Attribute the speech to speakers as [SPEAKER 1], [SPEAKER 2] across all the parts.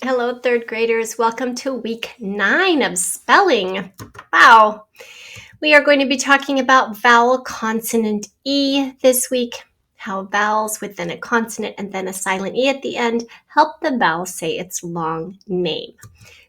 [SPEAKER 1] Hello, third graders. Welcome to week 9 of spelling. Wow. We are going to be talking about vowel consonant E this week, how vowels within a consonant and then a silent E at the end help the vowel say its long name.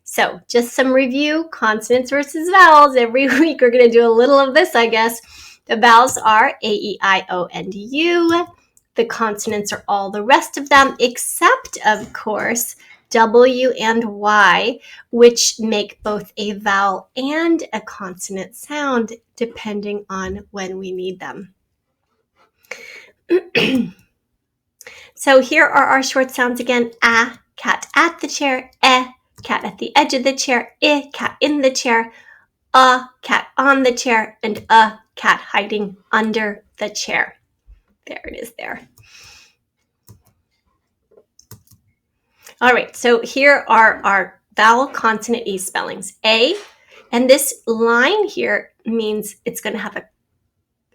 [SPEAKER 1] So just some review, consonants versus vowels. Every week we're going to do a little of this, I guess. The vowels are A, E, I, O, and U. The consonants are all the rest of them, except, of course, W and Y, which make both a vowel and a consonant sound, depending on when we need them. So here are our short sounds again. A, cat at the chair. E, cat at the edge of the chair. I, cat in the chair. A, cat on the chair. And a, cat hiding under the chair. There it is there. All right, so here are our vowel consonant E spellings. A, and this line here means it's going to have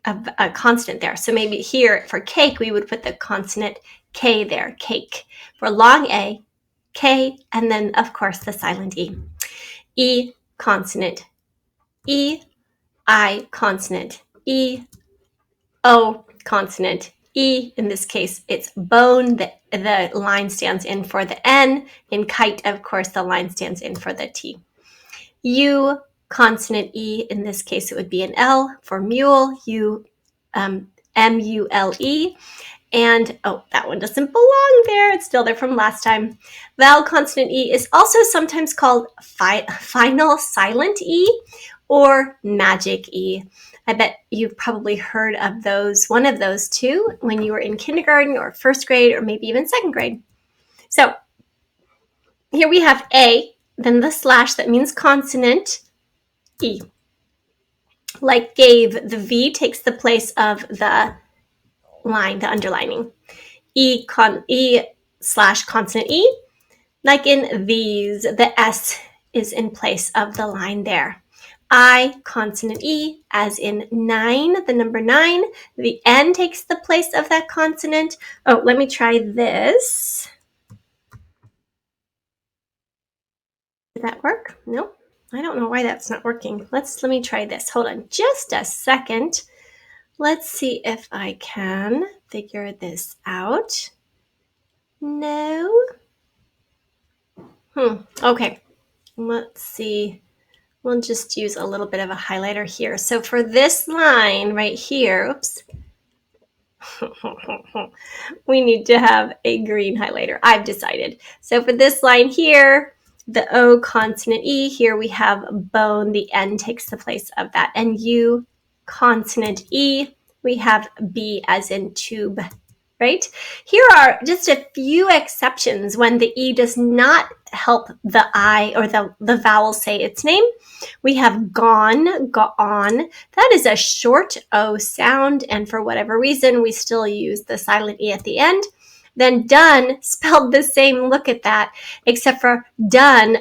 [SPEAKER 1] a consonant there. So maybe here for cake, we would put the consonant K there, cake. For long A, K, and then, of course, the silent E. E, consonant. E, I, consonant. E, O, consonant. E, in this case, it's bone. The line stands in for the N. In kite, of course, the line stands in for the T. U, consonant E. In this case, it would be an L for mule. U, M-U-L-E. And, oh, that one doesn't belong there. It's still there from last time. Vowel consonant E is also sometimes called final silent E or magic E. I bet you've probably heard of those, one of those two, when you were in kindergarten or first grade or maybe even second grade. So here we have A, then the slash that means consonant, E. Like gave, the V takes the place of the line, the underlining. E slash consonant E. Like in these, the S is in place of the line there. I, consonant E, as in 9, the number 9. The N takes the place of that consonant. Oh, let me try this. Did that work? No, I don't know why that's not working. Let me try this. Hold on just a second. Let's see if I can figure this out. No. Okay, let's see. We'll just use a little bit of a highlighter here. So for this line right here, oops, we need to have a green highlighter, I've decided. So for this line here, the O consonant E, here we have bone, the N takes the place of that. And U consonant E, we have B as in tube, right? Here are just a few exceptions when the E does not help the I or the vowel say its name. We have gone, gone. That is a short O sound, and for whatever reason, we still use the silent E at the end. Then done, spelled the same, look at that, except for done,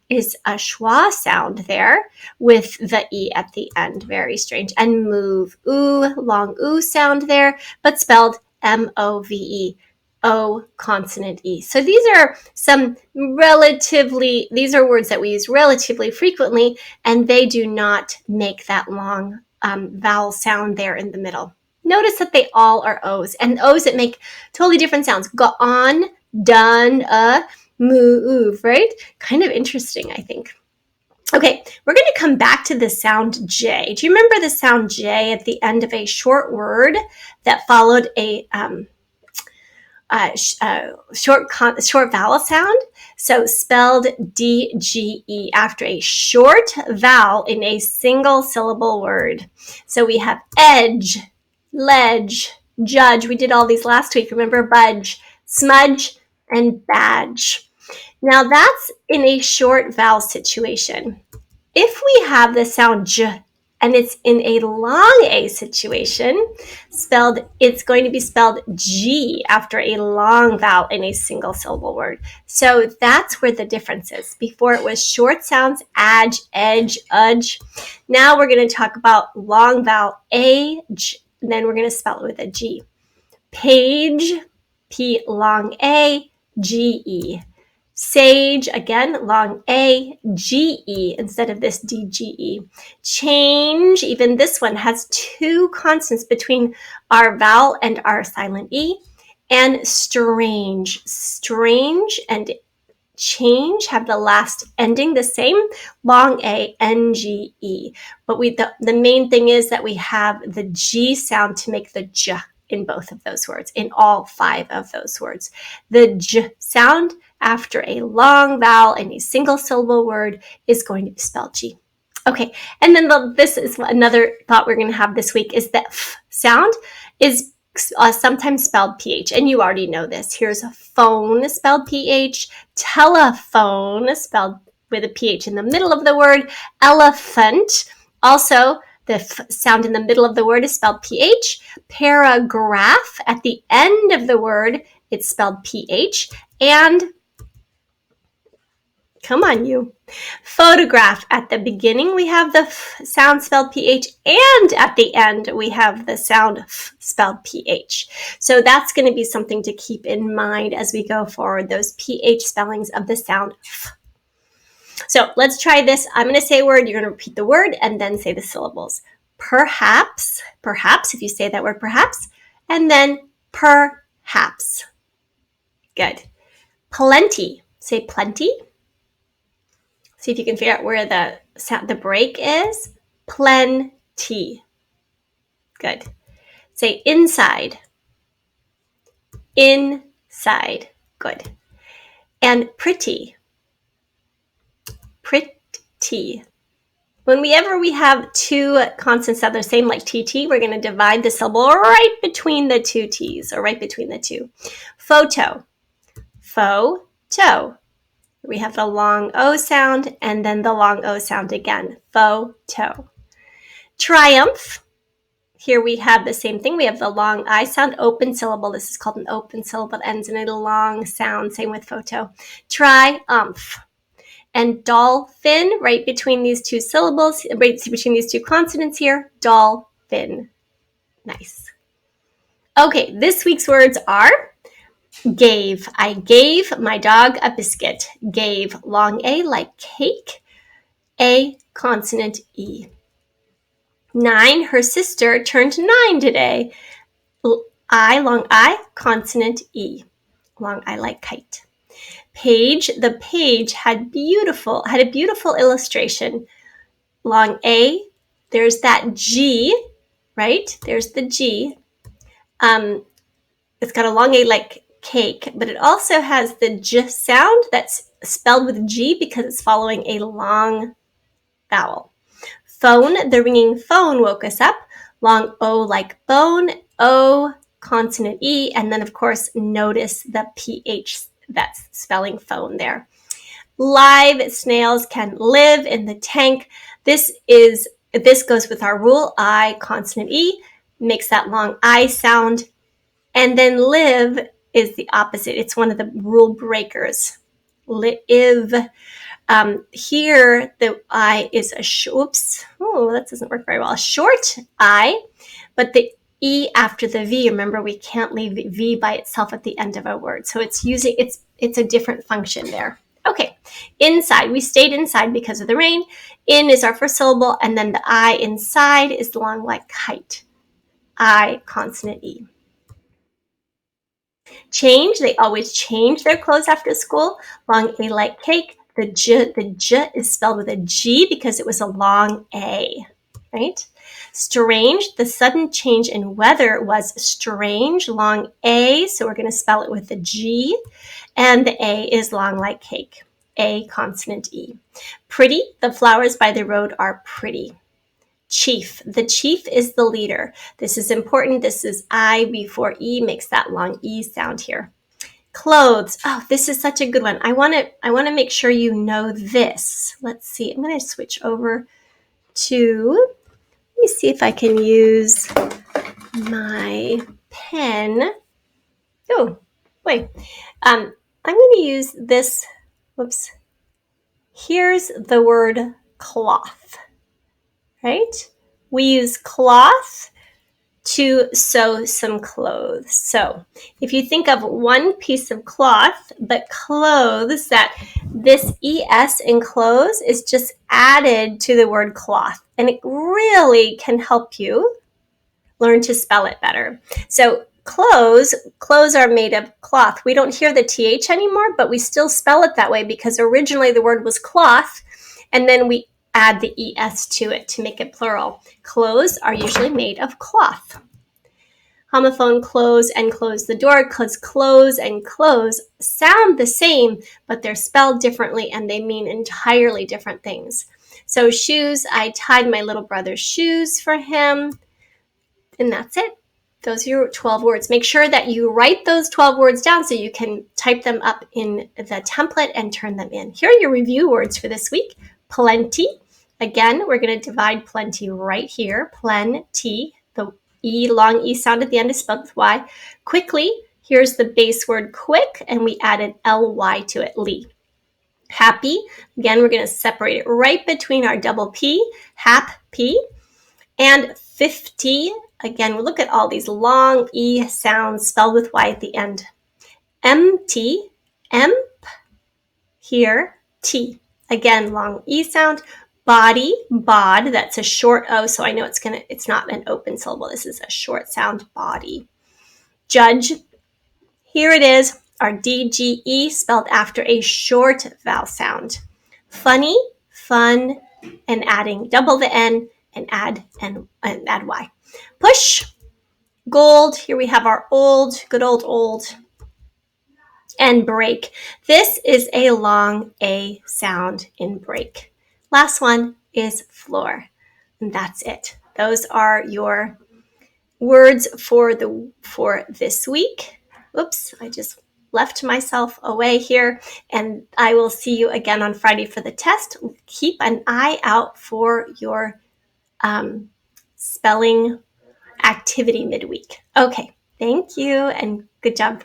[SPEAKER 1] is a schwa sound there with the E at the end. Very strange. And move, ooh, long ooh sound there, but spelled M-O-V-E, O consonant E. So these are these are words that we use relatively frequently, and they do not make that long vowel sound there in the middle. Notice that they all are O's, and O's that make totally different sounds. Gone, done, move, right? Kind of interesting, I think. Okay, we're going to come back to the sound J. Do you remember the sound J at the end of a short word that followed a short vowel sound? So spelled D-G-E after a short vowel in a single syllable word. So we have edge, ledge, judge. We did all these last week. Remember budge, smudge, and badge. Now that's in a short vowel situation. If we have the sound J and it's in a long A situation, it's going to be spelled G after a long vowel in a single syllable word. So that's where the difference is. Before it was short sounds, adge, edge, udge. Now we're going to talk about long vowel age, and then we're going to spell it with a G. Page, P long A, G-E. Sage, again, long A, G-E instead of this D-G-E. Change, even this one has two consonants between our vowel and our silent E. And strange, strange and change have the last ending the same, long A, N-G-E. But the main thing is that we have the G sound to make the J in both of those words, in all 5 of those words. The J sound after a long vowel in a single syllable word is going to be spelled G. Okay, and then this is another thought we're going to have this week is that F sound is sometimes spelled PH, and you already know this. Here's a phone spelled PH, telephone spelled with a PH in the middle of the word, elephant. Also, the F sound in the middle of the word is spelled PH. Paragraph at the end of the word, it's spelled PH. And come on, you. Photograph, at the beginning we have the F sound spelled PH, and at the end we have the sound F spelled PH. So that's going to be something to keep in mind as we go forward, those PH spellings of the sound F. So let's try this. I'm going to say a word, you're going to repeat the word, and then say the syllables. Perhaps, perhaps, if you say that word perhaps, and then perhaps. Good. Plenty, say plenty. See if you can figure out where the break is. Plenty. Good. Say inside. Inside. Good. And pretty. Pretty. Whenever we have two consonants that are the same, like TT, we're going to divide the syllable right between the two T's, or right between the two. Photo. Photo. We have the long O sound and then the long O sound again. Photo. Triumph. Here we have the same thing. We have the long I sound, open syllable. This is called an open syllable. It ends in a long sound. Same with photo. Triumph. And dolphin, right between these two syllables, right between these two consonants here. Dolphin. Nice. Okay, this week's words are gave. I gave my dog a biscuit. Gave, long A like cake. A, consonant E. 9, her sister turned 9 today. I, long I, consonant E. Long I like kite. Page, the page had a beautiful illustration. Long A, there's that G, right? There's the G. It's got a long A like cake, but it also has the J sound that's spelled with G because it's following a long vowel. Phone, the ringing phone woke us up. Long O like bone, O, consonant E, and then of course notice the PH that's spelling phone there. Live snails can live in the tank. This goes with our rule. I, consonant E, makes that long I sound. And then live is the opposite. It's one of the rule breakers. Live. Here, the I is a that doesn't work very well. A short I, but the E after the V, remember we can't leave the V by itself at the end of a word. So it's a different function there. Okay, inside, we stayed inside because of the rain. In is our first syllable, and then the I inside is long like kite. I, consonant E. Change, they always change their clothes after school. Long A like cake. The J is spelled with a G because it was a long A, right? Strange, the sudden change in weather was strange, long A, so we're going to spell it with a G, and the A is long like cake, A, consonant E. Pretty, the flowers by the road are pretty. Chief, the chief is the leader. This is important. This is I before E, makes that long E sound here. Clothes. Oh, this is such a good one. I want to make sure you know this. Let's see. I'm going to switch over to, let me see if I can use my pen. Oh, wait. I'm going to use this. Whoops. Here's the word cloth, right? We use cloth to sew some clothes. So if you think of one piece of cloth, but clothes, that this ES in clothes is just added to the word cloth. And it really can help you learn to spell it better. So clothes are made of cloth. We don't hear the TH anymore, but we still spell it that way because originally the word was cloth, and then we add the ES to it to make it plural. Clothes are usually made of cloth. Homophone close and close the door, because close and close sound the same, but they're spelled differently and they mean entirely different things. So shoes, I tied my little brother's shoes for him. And that's it. Those are your 12 words. Make sure that you write those 12 words down so you can type them up in the template and turn them in. Here are your review words for this week. Plenty. Again, we're going to divide plenty right here. Plenty. The E, long E sound at the end is spelled with Y. Quickly. Here's the base word quick, and we added LY to it, Lee. Happy. Again, we're going to separate it right between our double P, hap, P. And 50, again, we'll look at all these long E sounds spelled with Y at the end. Empty, emp, here, T. Again, long E sound. Body, bod, that's a short O, so I know it's not an open syllable. This is a short sound, body. Judge, here it is, our DGE spelled after a short vowel sound. Funny, fun, and adding double the N, and add Y. Push, gold. Here we have our old, good old. And break. This is a long A sound in break. Last one is floor. And that's it. Those are your words for this week. Oops, I just left myself away here. And I will see you again on Friday for the test. Keep an eye out for your spelling activity midweek. Okay, thank you and good job.